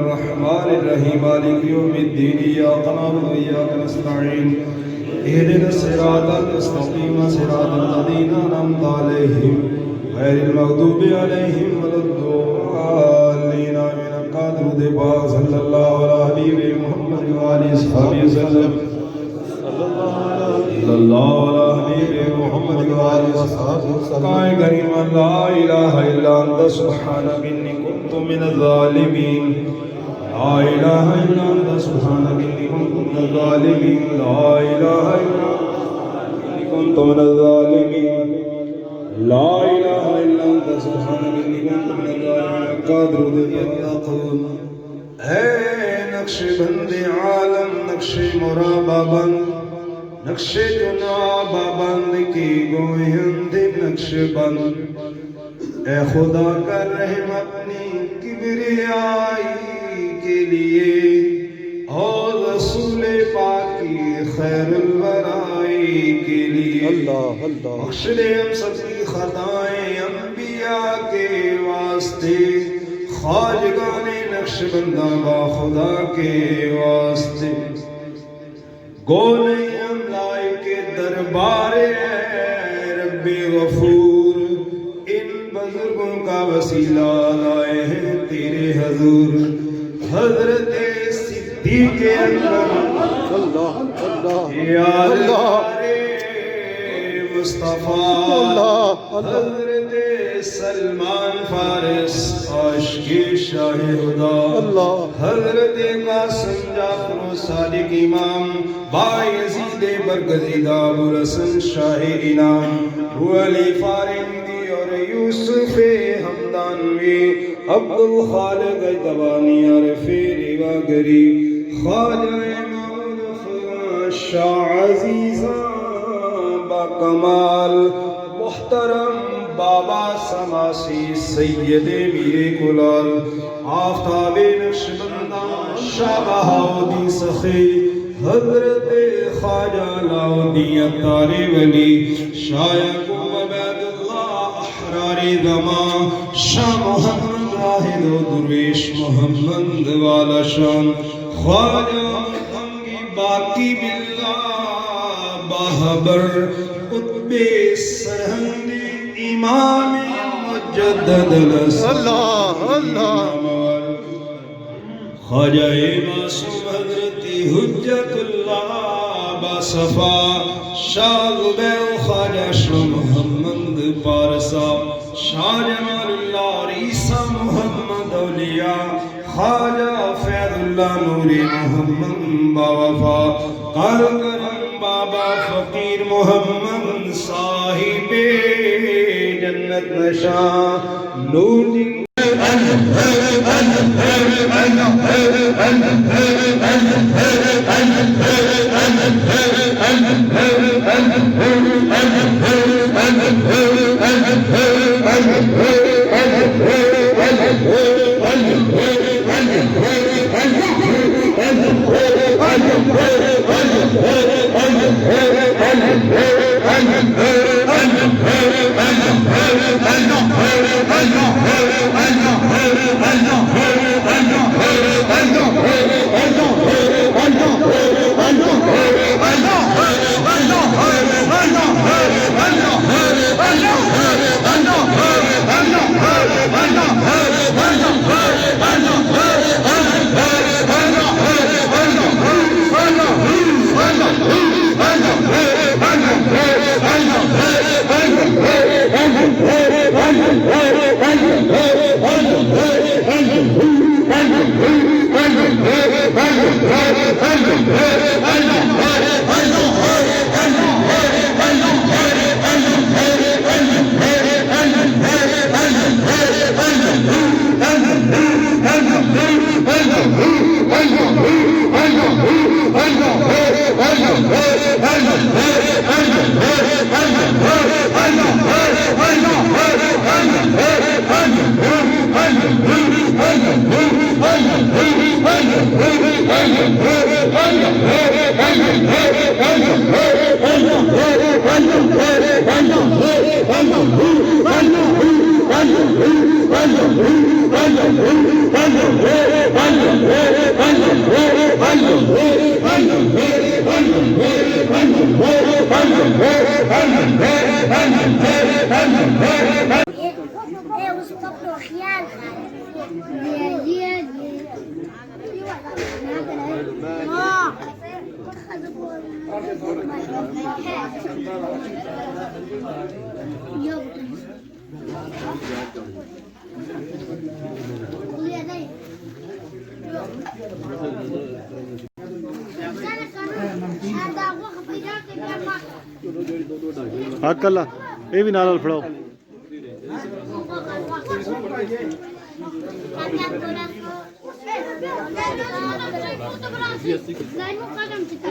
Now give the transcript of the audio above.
अर्रहमानिर्रहीम मालिकि यौमिद्दीन इय्याका नअबुदु व इय्याका नस्तईन इहदिनस सिरातल मुस्तक़ीम सिरातल लज़ीना अनअमता अलैहिम गैरिल मग़दूबि अलैहिम वलद्दॉलीन आमीन। क़दरुद पाक सल्लल्लाहु अलैहि हबीबि मुहम्मद व आलिहि वसहबिहि वसल्लम सल्लल्लाहु अलैहि हबीबि मुहम्मद व आलिहि वसहबिहि वसल्लम करीम ला इलाहा इल्ला अंता सुब्हानक इन्नी कुन्तु मिनज़ ज़ालिमीन। ला इलाहा इल्ला अंता सुब्हानक इन्नी कुन्तु मिनज़ ज़ालिमीन। ला इलाहा इल्ला अंता कुन्तु मिनज़ ज़ालिमीन। ला इलाहा इल्ला अंता सुब्हानक इन्नी कुन्तु मिनज़ ज़ालिमीन। क़दरुद यत्तक़ून। ऐ नक्शबंद आलम नक्शे मुराबाबंद नक्शे जुनाबाबंद की गोयंद नक्शबंद। ऐ खुदा कर रहम अपनी किबरियाई के लिए और रसूल पाक की खैरुल वराई के लिए। अल्लाह अल्लाह बख्श दे हम सबकी खताएं अंबिया के वास्ते ख्वाजगाने नक्शबंदा बा खुदा के वास्ते। गोले अमलाए के दरबारे रब्बे गफूर इन बुजुर्गों का वसीला लाए हैं तेरे हजूर। हजरत सिद्दीक़ अकबर अल्लाह अल्लाह या अल्लाह मुस्तफा हजरत सलमान फारिस आशिक़े शाह खुदा हजरत कासिम जाफर सादिक इमाम बायज़ीद बरगज़ीदा अबुल हसन शाह इनाम अली फारिंदी और यूसुफ हमदानवी अब्दुल खालिक दवानी अरफ़े रिवागरी ख्वाजा मौलवी शाह अज़ीज़ा बाकमाल मुहतरम बाबा समासी सैयदे मीरे कुलाल आफ़ताबे नक्शबंदा शाह बहाउद्दीन सखी हज़रत ख्वाजा अलाउद्दीन अत्तारी वली शाह याकूब अबैदुल्लाह अहरारी दमा शाह मोहम्मद वाहिद दुर्वेश मोहम्मद वाला शान ख्वाजा मुहम्मदी बाकी बिल्ला बाहबर कुतुबे सरहंदी इमाम मुजद्दद अल्लाह अल्लाह ख्वाजा मासूम हज़रत हुज्जतुल्लाह बासफा शाह ज़ुबैर ख्वाजा शाह मोहम्मद पारसा शाह जमालुल्लाह ईसा मोहम्मद औलिया ख्वाजा फैज़ुल्लाह नूरी मोहम्मद बावफा करम बाबा फ़कीर मोहम्मद साहिबे जन्नत नशा नूर उसको तो ख्याल ये ਹੱਥ ਕੱਲਾ ਇਹ ਵੀ ਨਾਲ ਫੜਾਓ Gano'n ka lang kita.